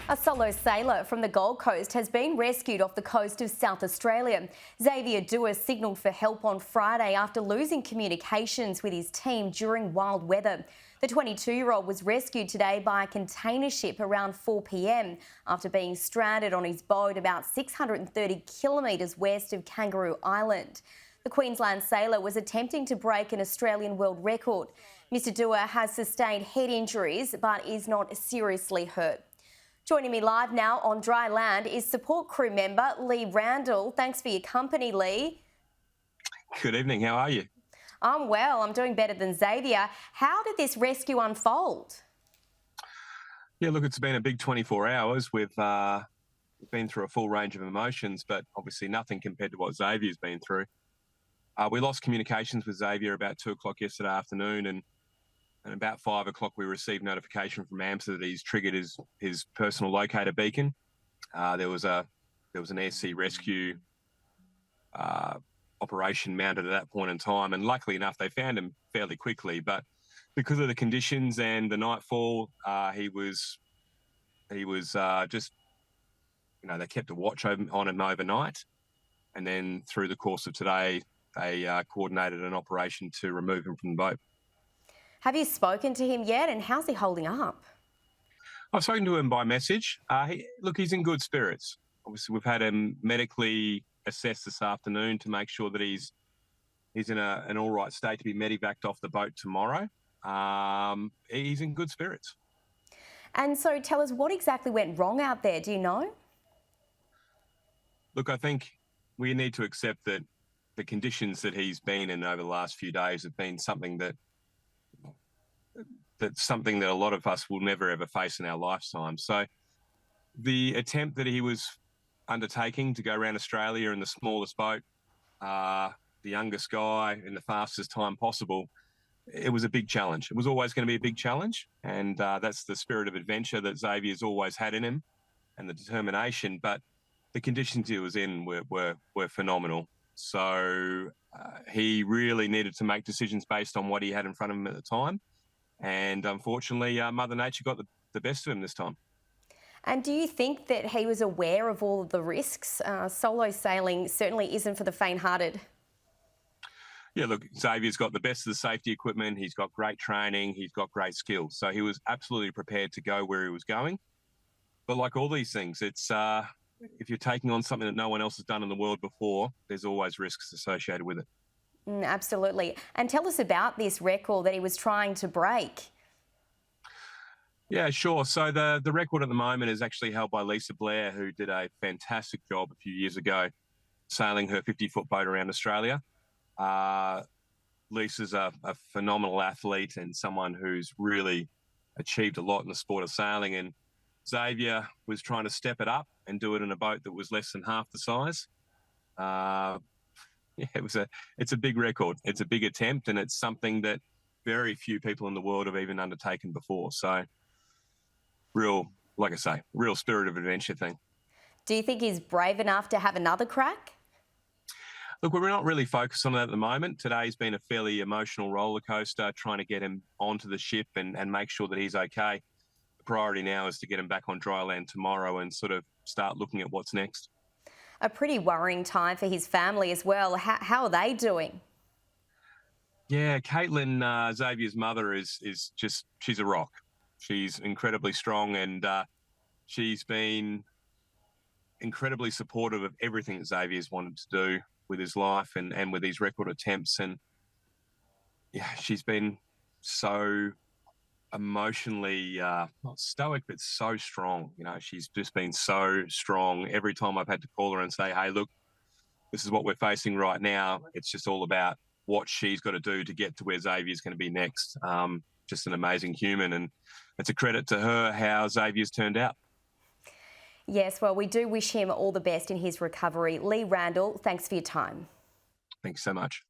A solo sailor from the Gold Coast has been rescued off the coast of South Australia. Xavier signalled for help on Friday after losing communications with his team during wild weather. The 22-year-old was rescued today by a container ship around 4 p.m. after being stranded on his boat about 630 kilometres west of Kangaroo Island. The Queensland sailor was attempting to break an Australian world record. Mr Dua has sustained head injuries but is not seriously hurt. Joining me live now on dry land is support crew member Lee Randall. Thanks for your company, Lee. Good evening. How are you? I'm well. I'm doing better than Xavier. How did this rescue unfold? Yeah, look, it's been a big 24 hours. We've been through a full range of emotions, but obviously nothing compared to what Xavier's been through. We lost communications with Xavier about 2 o'clock yesterday afternoon, and about 5 o'clock we received notification from AMSA that he's triggered his personal locator beacon. There was an air sea rescue operation mounted at that point in time, and luckily enough they found him fairly quickly. But because of the conditions and the nightfall, he was just, they kept a watch on him overnight, and then through the course of today they coordinated an operation to remove him from the boat. Have you spoken to him yet, and how's he holding up? I've spoken to him by message. He's in good spirits. Obviously, we've had him medically assessed this afternoon to make sure that he's in an all right state to be medevaced off the boat tomorrow. He's in good spirits. And so tell us, what exactly went wrong out there? Do you know? Look, I think we need to accept that the conditions that he's been in over the last few days have been something that's something that a lot of us will never ever face in our lifetime. So the attempt that he was undertaking to go around Australia in the smallest boat, the youngest guy in the fastest time possible, it was a big challenge. It was always going to be a big challenge, and that's the spirit of adventure that Xavier's always had in him, and the determination. But the conditions he was in were phenomenal. So he really needed to make decisions based on what he had in front of him at the time. And unfortunately, Mother Nature got the best of him this time. And do you think that he was aware of all of the risks? Solo sailing certainly isn't for the faint-hearted. Yeah, look, Xavier's got the best of the safety equipment. He's got great training. He's got great skills. So he was absolutely prepared to go where he was going. But like all these things, it's if you're taking on something that no one else has done in the world before, there's always risks associated with it. Absolutely. And tell us about this record that he was trying to break. Yeah, sure. So the record at the moment is actually held by Lisa Blair, who did a fantastic job a few years ago sailing her 50-foot boat around Australia. Lisa's a phenomenal athlete and someone who's really achieved a lot in the sport of sailing. And Xavier was trying to step it up and do it in a boat that was less than half the size. Yeah, it's a big record. It's a big attempt, and it's something that very few people in the world have even undertaken before. So like I say, real spirit of adventure thing. Do you think he's brave enough to have another crack? Look, we're not really focused on that at the moment. Today's been a fairly emotional roller coaster, trying to get him onto the ship and make sure that he's okay. The priority now is to get him back on dry land tomorrow and sort of start looking at what's next. A pretty worrying time for his family as well. How are they doing? Yeah, Caitlin, Xavier's mother, she's a rock. She's incredibly strong, and she's been incredibly supportive of everything that Xavier's wanted to do with his life and with these record attempts. And yeah, she's been so emotionally not stoic, but so strong. She's just been so strong. Every time I've had to call her and say, hey, look, this is what we're facing right now, it's just all about what she's got to do to get to where Xavier's going to be next. Just an amazing human, and it's a credit to her how Xavier's turned out. Yes, well, we do wish him all the best in his recovery. Lee Randall, thanks for your time. Thanks so much.